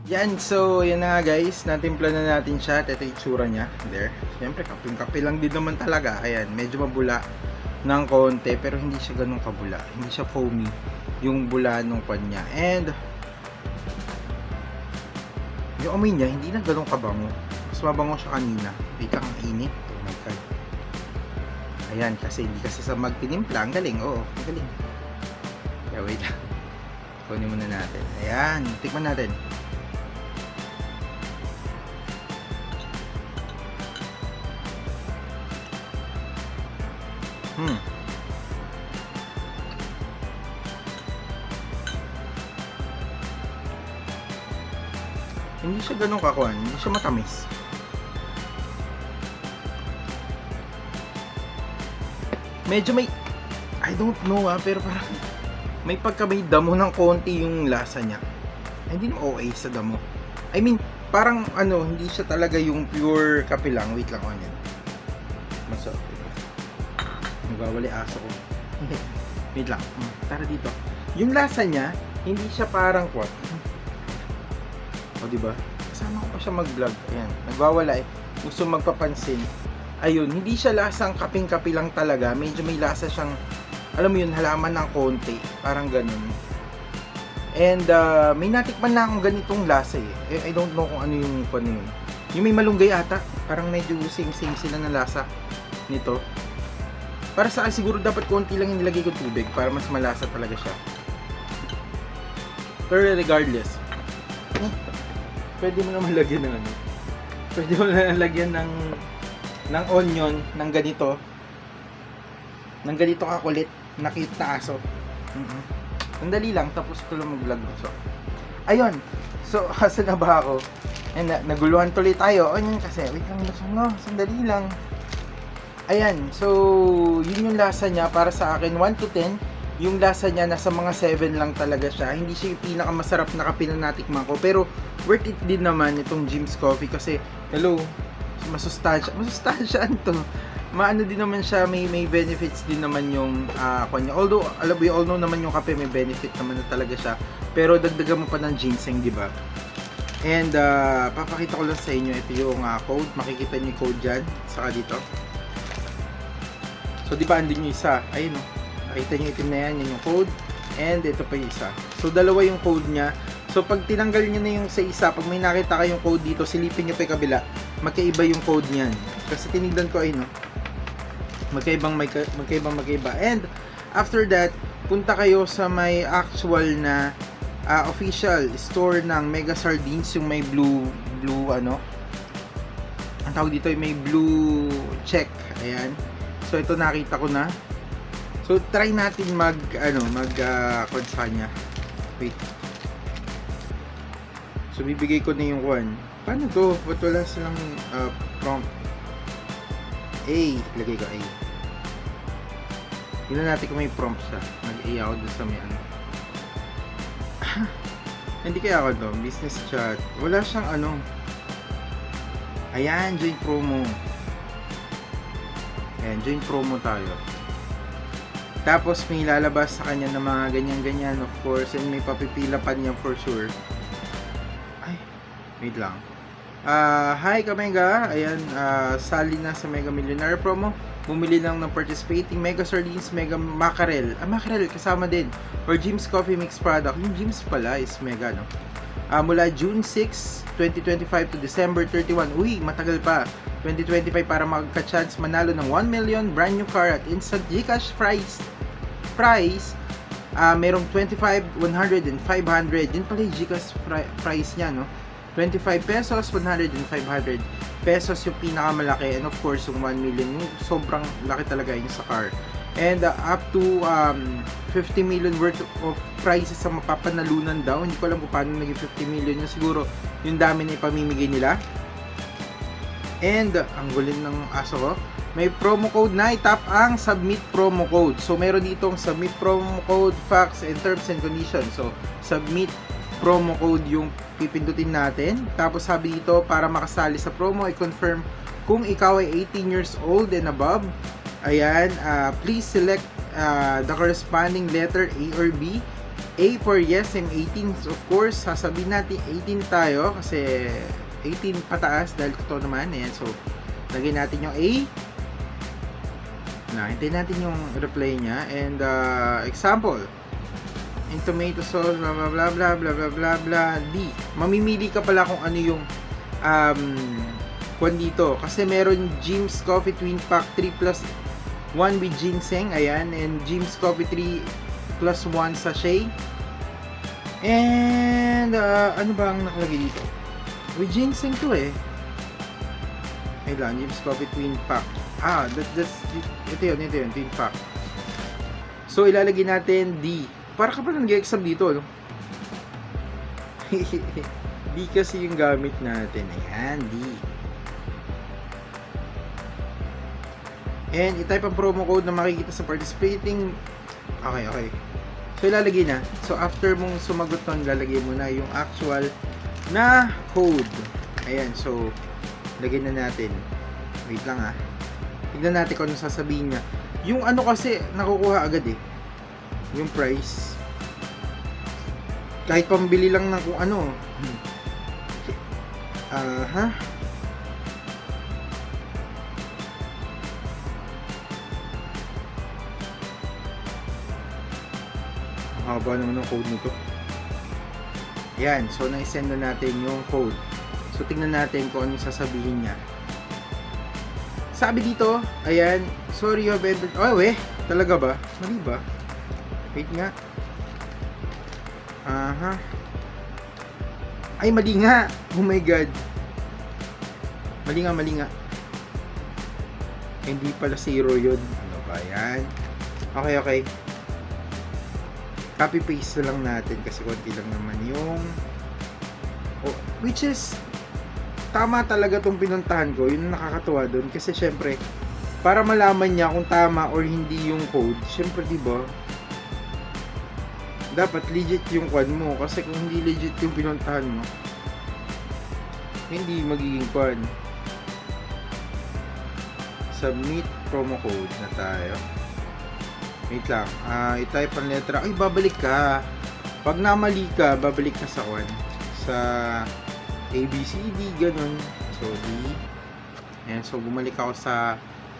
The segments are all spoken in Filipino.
Yan, so yan na nga guys, natimpla na natin siya. Ito yung itsura niya, there. Siyempre, kaping-kape lang din naman talaga. Ayan, medyo mabula ng konti, pero hindi siya ganun kabula. Hindi siya foamy yung bula nung kanya. And yung amoy niya, hindi na ganun kabango. Mas mabango siya kanina. Wait lang, ang init. Oh my god. Ayan, kasi hindi kasi sa magtinimpla. Ang galing, oo, ang galing. Kaya wait lang. Kunin muna natin. Ayan, tikman natin. Hmm. Hindi siya ganun kakuan, hindi siya matamis. Medyo may, I don't know pero parang may may damo ng konti yung lasa niya. Ay, hindi naman OA sa damo. I mean, parang hindi siya talaga yung pure kape lang. Wait lang, yan. Masarap. Nagwawali aso ko. Wait lang. Tara dito. Yung lasa niya, hindi siya parang what? O, diba? Kasama ko pa siya mag-vlog. Ayan. Nagwawala eh. Gusto magpapansin. Ayun, hindi siya lasang kaping-kape lang talaga. Medyo may lasa siyang, alam mo yun, halaman ng konti. Parang ganun. And may natikman na akong ganitong lasa eh. I don't know kung ano yung yun. Yung may malunggay ata. Parang medyo same sila na lasa nito. Para sa akin siguro dapat konti lang yung nilagay ko tubig para mas malasa talaga siya. Pero regardless, pwede mo naman lagyan ng pwede mo na lagyan ng onion ng ganito. Ng ganito kakulit, na cute na aso. Sandali lang, tapos ko lang mag-vlog. So, ayun. So, asa na ba ako? And naguluhan tuloy tayo. Onion kasi, wait lang, sandali lang. Ayan, so, yun yung lasa niya para sa akin, 1 to 10. Yung lasa niya, nasa mga 7 lang talaga siya. Hindi siya yung pinakamasarap na kape na natikman ko. Pero, worth it din naman itong Jim's Coffee kasi, hello, masustansya to. Maano din naman siya, may benefits din naman yung kanya. Although, we all know naman yung kape, may benefit naman na talaga siya. Pero, dagdagan mo pa ng ginseng, di ba? And, papakita ko lang sa inyo, ito yung code. Makikita niyo yung code dyan, saka dito. So, di ba, andun yung isa. Ayun, nakita niyo itim na yan, yan yung code. And, ito pa yung isa. So, dalawa yung code niya. So, pag tinanggal niyo na yung sa isa, pag may nakita kayong code dito, silipin niyo pa yung kabila. Magkaiba yung code niyan. Kasi tinignan ko, ayun, magkaiba. And, after that, punta kayo sa may actual na official store ng Mega Sardines, yung may blue, ang tawag dito, yung may blue check. Ayan. So, ito nakita ko na. So, try natin kung sa kanya. Wait. So, bibigay ko na yung one. Paano to? Ba't wala silang prompt? A. Lagay ko A. Tingnan natin kung may prompt siya. Mag-A ako doon sa may Hindi kaya ako doon. Business chat. Wala siyang Ayan, join promo. Ayan, join promo tayo. Tapos may lalabas sa kanya ng mga ganyan-ganyan, of course. And may papipila pa niya for sure. Ay, wait lang. Hi Kamega. Ayan, sali na sa Mega Millionaire promo. Bumili lang ng participating Mega Sardines, Mega Mackerel. Mackerel kasama din. Or Jim's Coffee Mix product. Yung Jim's pala is Mega, no? Mula June 6, 2025 to December 31. Uy, matagal pa. 2025 para magka-chance manalo ng 1 million brand new car at instant GCash prize. Merong 25, 100, and 500. Yun pala yung GCash price niya, no? 25 pesos, 100, and 500 pesos yung pinakamalaki. And of course, yung 1 million, yung sobrang laki talaga yung sa car. And up to 50 million worth of prizes sa mapapanalunan daw. Hindi ko alam kung paano naging 50 million yun. Siguro, yung dami na ipamimigay nila. And, ang gulin ng aso ko, may promo code na itap ang submit promo code. So, meron ditong submit promo code, facts, and terms and conditions. So, submit promo code yung pipindutin natin. Tapos, sabi dito, para makasali sa promo, i-confirm kung ikaw ay 18 years old and above. Ayan, please select the corresponding letter A or B A for yes, and 18, of course, sasabihin natin 18 tayo kasi 18 pataas dahil totoo naman. Ayan, so, lagyan natin yung A. Hintayin natin yung reply niya. And, example, in tomato sauce, blah, blah, blah, blah, blah, blah, blah, blah, D. Mamimili ka pala kung ano yung, kwan dito. Kasi meron Jim's Coffee Twin Pack 3 plus 1 with ginseng. Ayan, and Jim's Coffee 3 plus 1 sachet. And, ano ba ang nakalagay dito? With ginseng to eh. Ay lang, Jim's Coffee Twin Pack. Ito yun, Twin Pack. So, ilalagay natin D. Para ka pa nag-exam dito, no? D kasi yung gamit natin. Ayan, D. And, itype ang promo code na makikita sa participating. Okay. So, ilalagay na. So, after mong sumagot nun, lalagay mo na yung actual na code. Ayan, so, lagay na natin. Wait lang tignan natin kung ano sasabihin niya. Yung ano kasi, nakukuha agad eh. Yung price. Kahit pambili lang ng kung ano. Haba naman ng code nito. Yan, so na-send na natin yung code. So tingnan natin kung anong sasabihin niya. Sabi dito, ayan, sorry you have entered. Oh, talaga ba? Mali ba? Wait nga. Ay, mali nga. Oh my god. Mali nga. Hindi pala 0 yun. Ano ba yan? Okay. Copy paste lang natin kasi konti lang naman yung which is tama talaga tong pinuntahan ko. Yun nakakatuwa doon kasi syempre para malaman niya kung tama or hindi yung code, syempre diba dapat legit yung kwan mo kasi kung hindi legit yung pinuntahan mo hindi magiging kwan. Submit promo code na tayo. Wait lang, i-type ang letra. Ay, babalik ka. Pag namali ka, babalik ka sa kwan. Sa ABCD, ganun. So, D. Ayan, so bumalik ako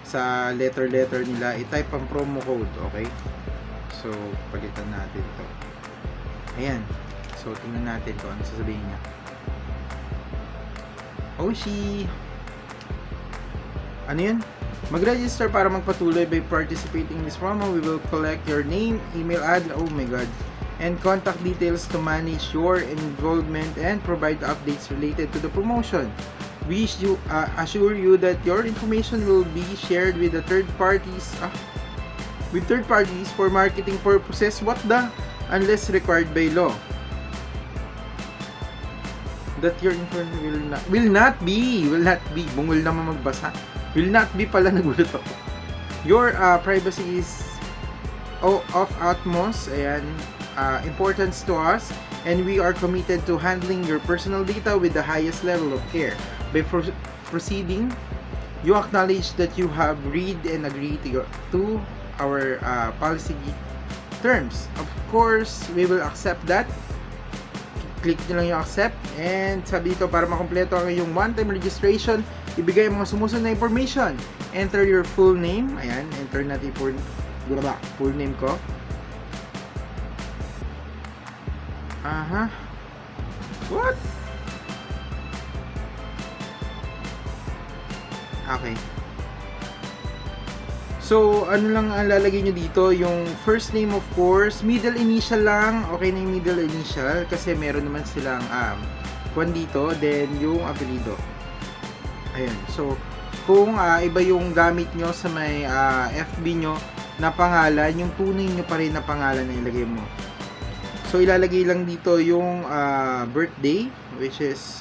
sa letter nila. I-type ang promo code, okay? So, palitan natin to. Ayan. So, tingnan natin kung ano sasabihin niya. Oshi! Ano yun? Mag-register para magpatuloy by participating in this promo. We will collect your name, email address, oh my god, and contact details to manage your involvement and provide updates related to the promotion. We assure you that your information will be shared with the third parties for marketing purposes. Unless required by law. That your information will not be. Bungol naman magbasa. Will not be pala, nagulat ako. Your privacy is of utmost importance to us, and we are committed to handling your personal data with the highest level of care. By proceeding, you acknowledge that you have read and agreed to our policy terms. Of course, we will accept that. Click nyo lang yung accept, and sabi dito para makompleto ang iyong one-time registration, ibigay ang mga sumusunod na information. Enter your full name. Ayan, enter natin full name ko. What? Okay. So, ano lang ang lalagay nyo dito? Yung first name, of course. Middle initial lang. Okay na yung middle initial. Kasi meron naman silang kwan dito. Then, yung apelido. Ayun. So, kung iba yung gamit nyo sa may FB nyo na pangalan, yung tunay nyo pa rin na pangalan na ilagay mo. So, ilalagay lang dito yung birthday, which is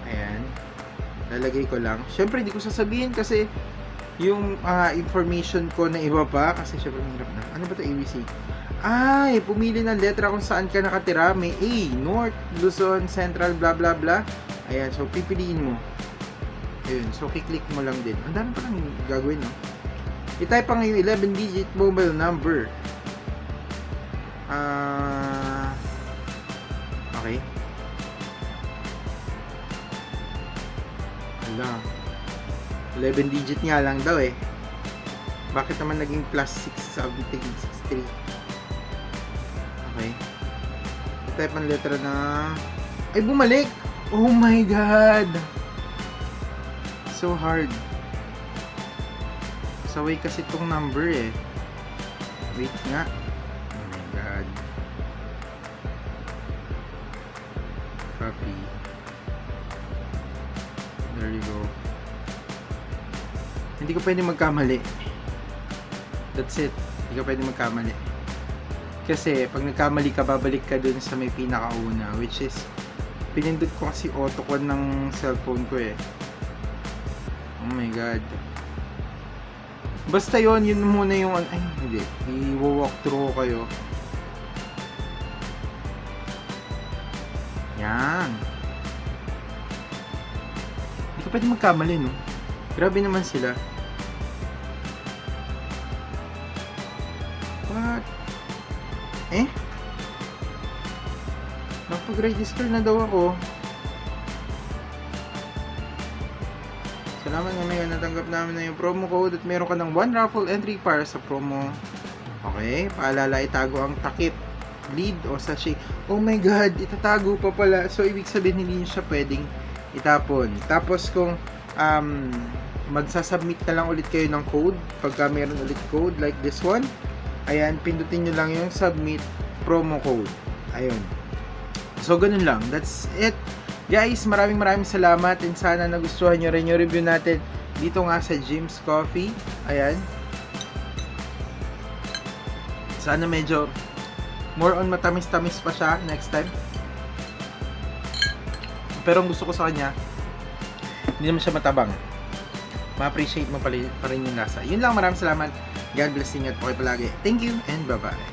ayan. Lalagay ko lang. Syempre, hindi ko sasabihin kasi yung information ko na iba pa. Kasi syempre, hirap na. Ano ba ito, ABC? Ay, pumili ng letra kung saan ka nakatira. May A, North, Luzon, Central, blah, blah, blah. Ayan, so pipiliin mo. Ayun, so kiklik mo lang din. Ang dami pa lang gagawin, no? I-type pa nga yung 11-digit mobile number. Okay. Hala. 11 digit nga lang daw eh. Bakit naman naging plus 6 sabi tigil 63? Okay. Type ang letra na... Ay, bumalik! Oh my God! So hard. Saway kasi itong number eh. Wait nga. Oh my God. Copy. There you go. Hindi ko pwede magkamali. That's it. Hindi ka pwede magkamali. Kasi pag nagkamali ka, babalik ka dun sa may pinakauna, which is pinindot ko kasi auto-con ng cellphone ko eh. Oh my God. Basta yun muna yung ay hindi. I-walk through ko kayo. Yan. Hindi ka pwede magkamali, no? Grabe naman sila. What? Eh? Nakapag-register na daw ako. Salamat nga ngayon, natanggap namin na yung promo code at meron ka ng 1 raffle entry para sa promo. Okay, paalala, itago ang takip, lead o sachet. Oh my God, itatago pa pala. So, ibig sabihin hindi siya pwedeng itapon. Tapos kung magsasubmit na lang ulit kayo ng code, pagka meron ulit code like this one, ayan, pindutin nyo lang yung submit promo code. Ayun. So, ganun lang. That's it. Guys, maraming salamat and sana nagustuhan nyo rin yung review natin dito nga sa Jim's Coffee. Ayan. Sana medyo more on matamis-tamis pa siya next time. Pero ang gusto ko sa kanya, hindi naman siya matabang. Ma-appreciate mo pa rin yung lasa. Yun lang, maraming salamat. God bless ingat po kayo palagi. Thank you and bye-bye.